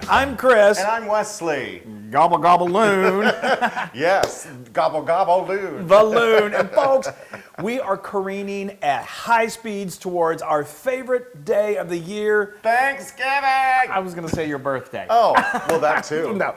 I'm Chris. And I'm Wesley. Gobble, gobble, Loon. Yes, gobble, gobble, Loon. The Loon. And folks, we are careening at high speeds towards our favorite day of the year. Thanksgiving! I was going to say your birthday. Oh, well, that too. No,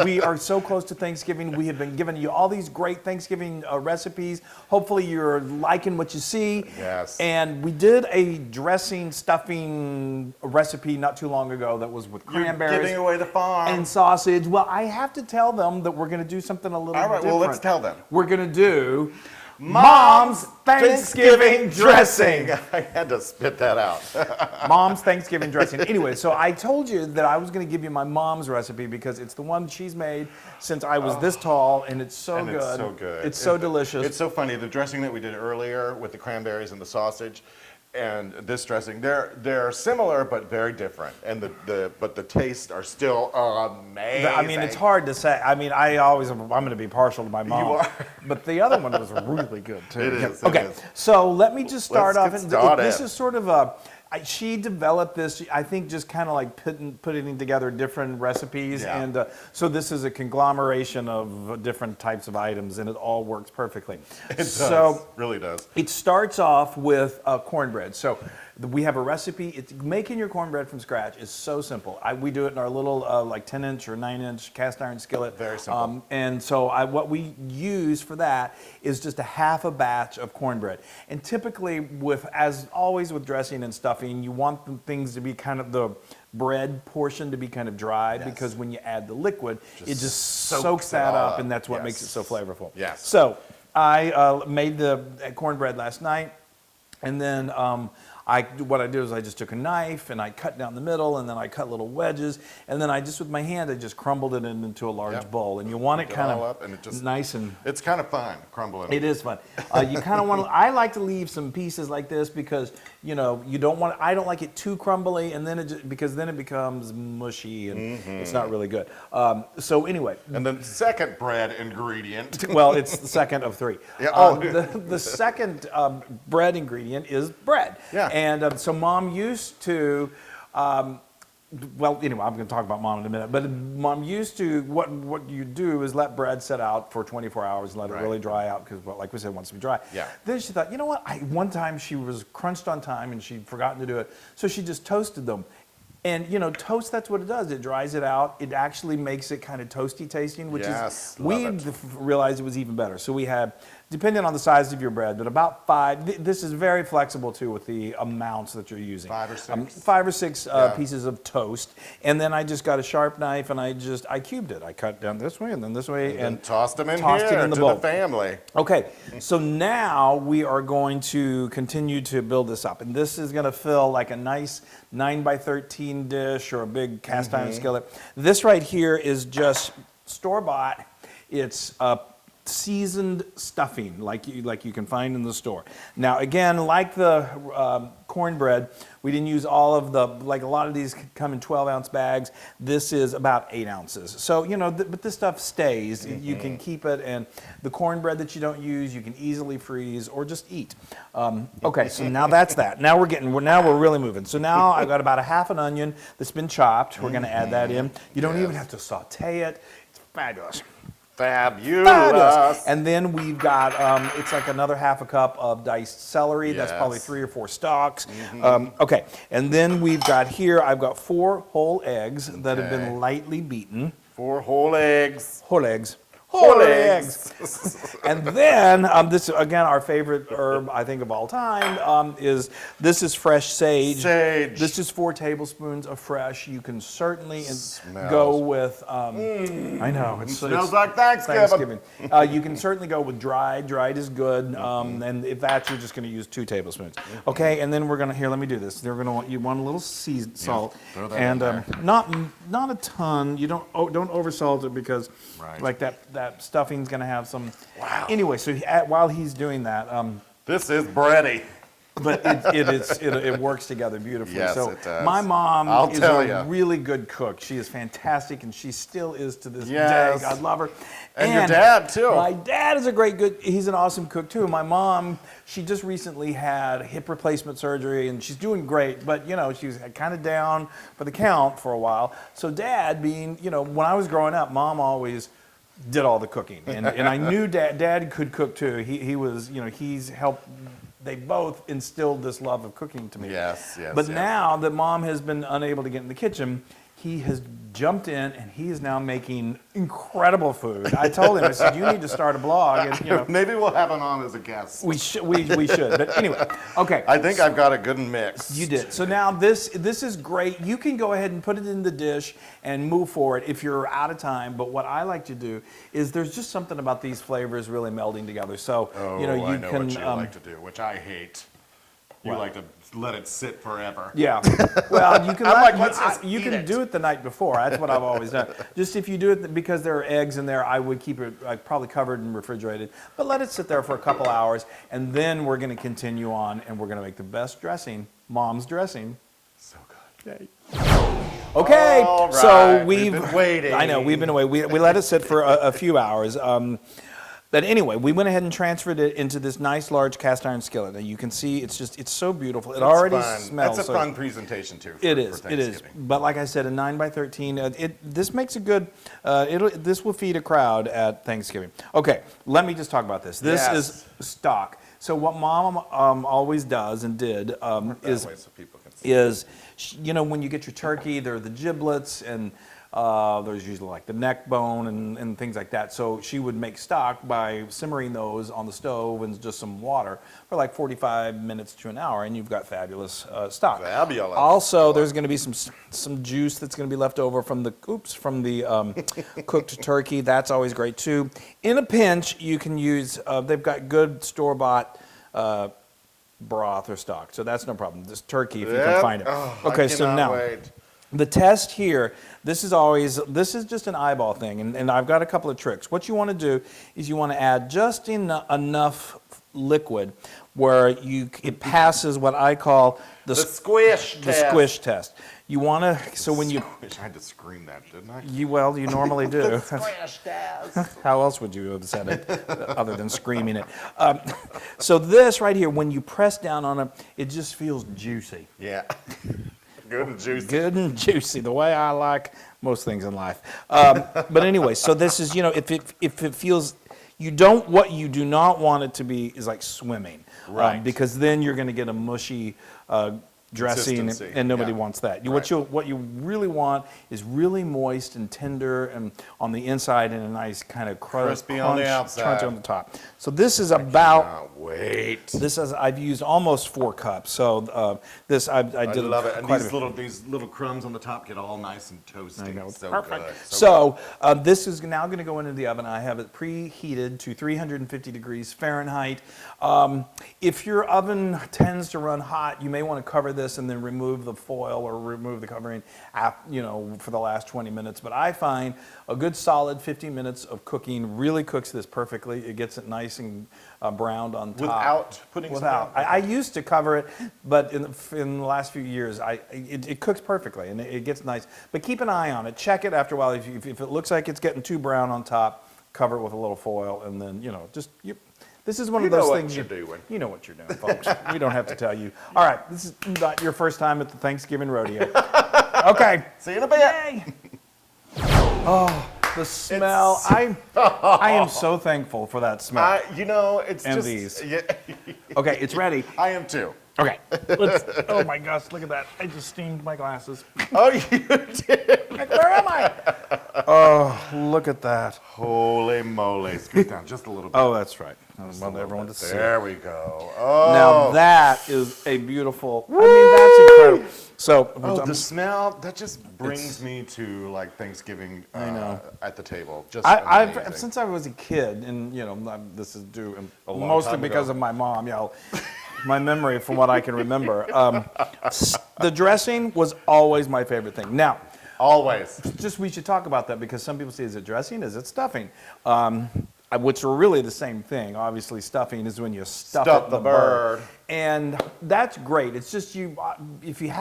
we are so close to Thanksgiving. We have been giving you all these great Thanksgiving recipes. Hopefully you're liking what you see. Yes. And we did a dressing, stuffing recipe not too long ago that was with cranberries. You're giving away the farm. And sausage. Well, I have to tell them that we're going to do something a little different. All right, well, let's tell them. We're going to do Mom's Thanksgiving dressing. I had to spit that out. Mom's Thanksgiving dressing. Anyway, so I told you that I was going to give you my mom's recipe because it's the one she's made since I was this tall, and it's so good. It's so good. It's so delicious. It's so funny. The dressing that we did earlier with the cranberries and the sausage, and this dressing, they're similar but very different, and but the tastes are still amazing. I mean, it's hard to say. I mean, I'm going to be partial to my mom. You are. But the other one was really good too. It is. Okay, It is. so let me just start off. Let's get started. This is sort of she developed this, I think, just kind of like putting together different recipes. Yeah. And so this is a conglomeration of different types of items, and it all works perfectly. It does. So Really does. it starts off with cornbread. So we have a recipe. Making your cornbread from scratch is so simple. We do it in our little like 10-inch or 9-inch cast iron skillet. Very simple. And so what we use for that is just a half a batch of cornbread. And typically, as always with dressing and stuffing, you want the things to be kind of the bread portion to be kind of dry, because when you add the liquid, it just soaks that up, and that's what makes it so flavorful. Yes. So I made the cornbread last night, and then what I did is I just took a knife and I cut down the middle, and then I cut little wedges, and then with my hand I just crumbled it into a large bowl. And you want it kind of nice and. It's kind of fun crumbling. It is fun. You kind of want to. I like to leave some pieces like this because you don't want. I don't like it too crumbly, and then because then it becomes mushy and it's not really good. So anyway. And then the second bread ingredient. Well, it's the second of three. Yeah. The second bread ingredient is bread. Yeah. And so Mom used to, well, anyway, I'm going to talk about Mom in a minute, but Mom used to, what you do is let bread set out for 24 hours and let it really dry out because, well, like we said, it wants to be dry. Yeah. Then she thought, you know what, one time she was crunched on time and she'd forgotten to do it, so she just toasted them. And, toast, that's what it does. It dries it out. It actually makes it kind of toasty tasting, which we realized it was even better. So we had, depending on the size of your bread, but about 5, this is very flexible too with the amounts that you're using. 5 or 6? 5 or 6 pieces of toast. And then I just got a sharp knife and I cubed it. I cut down this way and then this way and tossed them in the bowl. The family. Okay, so now we are going to continue to build this up. And this is going to fill like a nice 9x13 dish or a big cast iron skillet. This right here is just store-bought. It's seasoned stuffing like you can find in the store. Now again, like the cornbread, we didn't use all of like a lot of these come in 12-ounce bags. This is about 8 ounces. So, but this stuff stays. You can keep it, and the cornbread that you don't use, you can easily freeze or just eat. Okay, so now that's that. Now we're really moving. So now I've got about a half an onion that's been chopped. We're going to add that in. You don't even have to saute it. It's fabulous. Fabulous. And then we've got, it's like another half a cup of diced celery. That's probably 3 or 4 stalks. Okay, and then we've got here, I've got 4 whole eggs that have been lightly beaten. 4 whole eggs. Whole eggs. Whole eggs. And then, this again, our favorite herb, I think, of all time, is fresh sage. Sage. This is 4 tablespoons of fresh. You can certainly go with, I know. It smells like Thanksgiving. You can certainly go with dried. Dried is good. And if that's, you're just going to use 2 tablespoons. Okay, and then we're going to, here, let me do this. You want a little salt. Throw that and in there. not a ton. You don't oversalt it because like that stuffing's going to have some. Wow. Anyway, so while he's doing that, this is bready. But it works together beautifully. Yes, so it does. my mom I'll is tell a ya. really good cook. She is fantastic, and she still is to this Yes. day. God love her. And your dad, too. My dad is he's an awesome cook too. My mom, she just recently had hip replacement surgery, and she's doing great. But she was kind of down for the count for a while. So Dad, being when I was growing up, Mom always did all the cooking, and I knew Dad could cook too. He was he's helped. They both instilled this love of cooking to me. Yes. But now that Mom has been unable to get in the kitchen, he has jumped in and he is now making incredible food. I told him, I said, you need to start a blog. And, Maybe we'll have him on as a guest. we should. But anyway, okay. I think I've got a good mix. You did. So now this is great. You can go ahead and put it in the dish and move forward if you're out of time. But what I like to do is there's just something about these flavors really melding together. So Oh, you I can. know what you like to do, which I hate. You What? like to let it sit forever. Yeah. Well, you can let's just you eat can it. do it the night before. That's what I've always done. Just if you do it because there are eggs in there, I would keep it probably covered and refrigerated. But let it sit there for a couple hours, and then we're going to continue on, and we're going to make the best dressing, Mom's dressing. So good. Okay. All right. So We've been waiting. I know we've been away. We let it sit for a few hours. But anyway, we went ahead and transferred it into this nice large cast iron skillet. Now you can see it's so beautiful. It already fun. smells. That's a so fun presentation too. It is. For It is. Thanksgiving. But like I said, a 9x13. This makes a good. This will feed a crowd at Thanksgiving. Okay, let me just talk about this. This Yes. is stock. So what Mom always does and did That is way so people can see. when you get your turkey, there are the giblets and there's usually like the neck bone and things like that. So she would make stock by simmering those on the stove and just some water for like 45 minutes to an hour, and you've got fabulous stock. Fabulous. Also, there's going to be some juice that's going to be left over from the cooked turkey. That's always great too. In a pinch, you can use. They've got good store-bought broth or stock, so that's no problem. This turkey, if you can find it. Oh, Okay, I so cannot now. wait. The test here, this is just an eyeball thing, and I've got a couple of tricks. What you want to do is you want to add just enough liquid where it passes what I call The squish the test. squish test. You want to, so when you, I had to scream that, didn't I? you normally do. Squish test. How else would you have said it other than screaming it? So this right here, when you press down on it, it just feels juicy. Yeah. Good and juicy. Good and juicy, the way I like most things in life. But anyway, so this is, if it feels, what you do not want it to be is like swimming. Right. Because then you're going to get a mushy dressing, Consistency, and nobody yeah. wants that. Right. What you really want is really moist and tender and on the inside and a nice kind of Crispy on the outside. crunchy on the top. So this is about. Cannot wait. This is I've used almost 4 cups. So this I I did love it. And quite a bit. these little crumbs on the top get all nice and toasty. I know. So Perfect. good. So this is now going to go into the oven. I have it preheated to 350 degrees Fahrenheit. If your oven tends to run hot, you may want to cover this and then remove the foil or remove the covering, for the last 20 minutes. But I find a good solid 15 minutes of cooking really cooks this perfectly. It gets it nice and browned on top. Without putting Without. some I used to cover it, but in the last few years, it cooks perfectly and it gets nice. But keep an eye on it. Check it after a while. If it looks like it's getting too brown on top, cover it with a little foil, and then this is one of those things you're doing. You know what you're doing, folks. We don't have to tell you. All right, this is not your first time at the Thanksgiving rodeo. Okay. See you in a bit. Yay. Oh, the smell! I am so thankful for that smell. It's And just. these. Yeah, Okay, it's ready. I am too. Okay. Oh my gosh, look at that. I just steamed my glasses. Oh, you did. Like, where am I? Oh, look at that. Holy moly. Scoot down just a little bit. Oh, that's right. I want everyone to see. There we go. Oh. Now that is a beautiful, that's incredible. So, The smell, that just brings me to like Thanksgiving at the table. Just I've amazing. since I was a kid, and this is due A long mostly time because ago. of my mom. My memory from what I can remember. The dressing was always my favorite thing. Now, Always. we should talk about that because some people say, is it dressing? Is it stuffing? which are really the same thing. Obviously, stuffing is when you stuff Stuff it in the bird. and that's great. It's just if you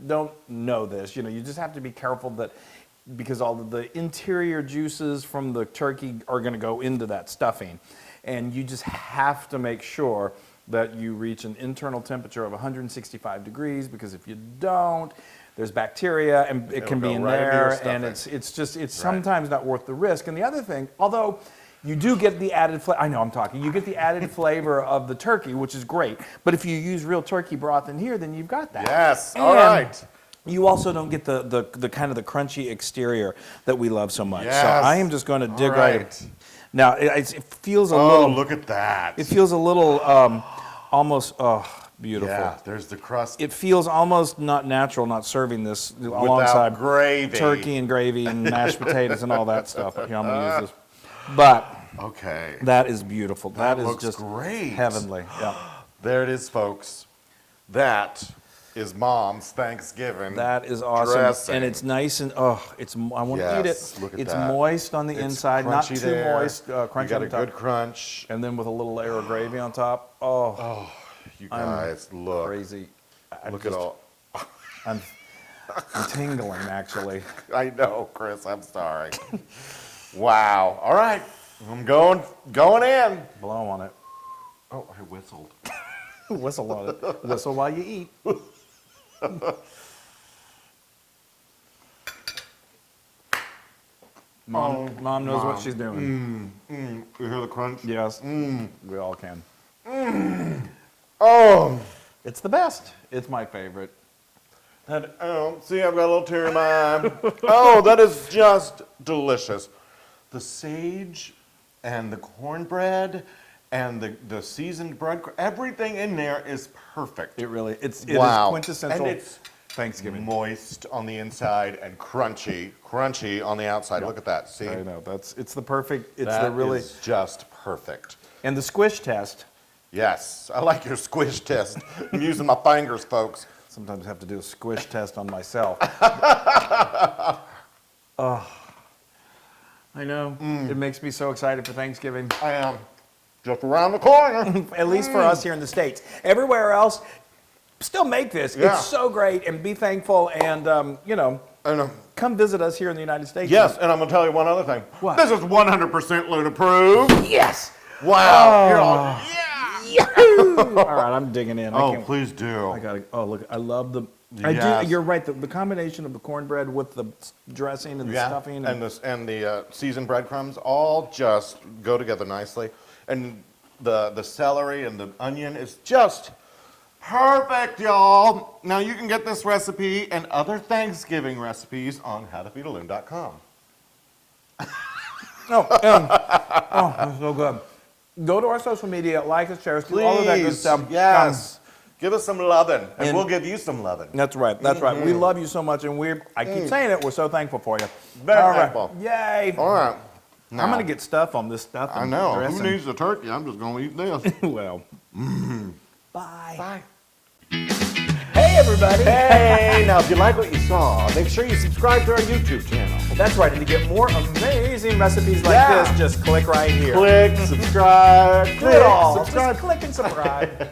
don't know this, you just have to be careful that because all of the interior juices from the turkey are going to go into that stuffing, and you just have to make sure that you reach an internal temperature of 165 degrees, because if you don't, there's bacteria and it can be in there, and it's sometimes not worth the risk. And the other thing, although you do get the added flavor, I know I'm talking, you get the added flavor of the turkey, which is great, but if you use real turkey broth in here, then you've got that. Yes, and all right. You also don't get the kind of the crunchy exterior that we love so much. Yes. So I am just going to dig right right in. Now, it feels a Oh, little, look at that. it feels a little almost, beautiful. Yeah, there's the crust. It feels almost not natural not serving this alongside gravy. turkey and gravy and mashed potatoes and all that stuff. Here, I'm going to use this. But Okay. that is beautiful. That is looks just great. heavenly. Yeah. There it is, folks. That is Mom's Thanksgiving. That is awesome. dressing. And it's nice and, I want to eat Yes, it. look at It's that. moist on the It's inside, not crunchy too there. moist, crunchy You got on a the top. good crunch. And then with a little layer of gravy on top. Oh, You guys, look. crazy. Look at all. I'm tingling, actually. I know, Chris. I'm sorry. Wow. All right. I'm going in. Blow on it. Oh, I whistled. Whistle on it. Whistle while you eat. Mom knows what she's doing. You hear the crunch? Yes, we all can. Oh. It's the best. It's my favorite. See, I've got a little tear in my eye. Oh, that is just delicious. The sage and the cornbread and the seasoned bread, everything in there is perfect. It really, it is Wow. quintessential And it's Thanksgiving. moist on the inside and crunchy on the outside. Look at that. See? I know, it's the perfect, it's That the really, is just perfect. and the squish test, Yes, I like your squish test. I'm using my fingers, folks. sometimes have to do a squish test on myself. Oh, I know, it makes me so excited for Thanksgiving. I am just around the corner. At least for us here in the States. Everywhere else, still make this. Yeah. It's so great, and be thankful, and, I know. come visit us here in the United States. Yes, and I'm going to tell you one other thing. What? This is 100% Loon approved. Yes! Wow. You're all, yeah. All right, I'm digging in. I Oh, can't, please do. I gotta, look, I love the, Yes. you're right, the combination of the cornbread with the dressing and the stuffing. and the seasoned breadcrumbs all just go together nicely. And the celery and the onion is just perfect, y'all. Now you can get this recipe and other Thanksgiving recipes on howtofeedaloon.com. That's so good. Go to our social media, like us, share us, do all of that good Please, stuff. yes. Give us some lovin', and and- we'll give you some lovin'. That's right. That's right. We love you so much, and I keep saying it. We're so thankful for you. Very All right. thankful. Yay! All right. I'm Now, gonna get stuff on this stuff. I and know. dressing. Who needs the turkey? I'm just going to eat this. Well. Bye. Bye. Hey, everybody. Hey, now if you like what you saw, make sure you subscribe to our YouTube channel. That's right. And to get more amazing recipes like Yeah. this, just click right here. Click, subscribe, Do it all. subscribe. Just click and subscribe.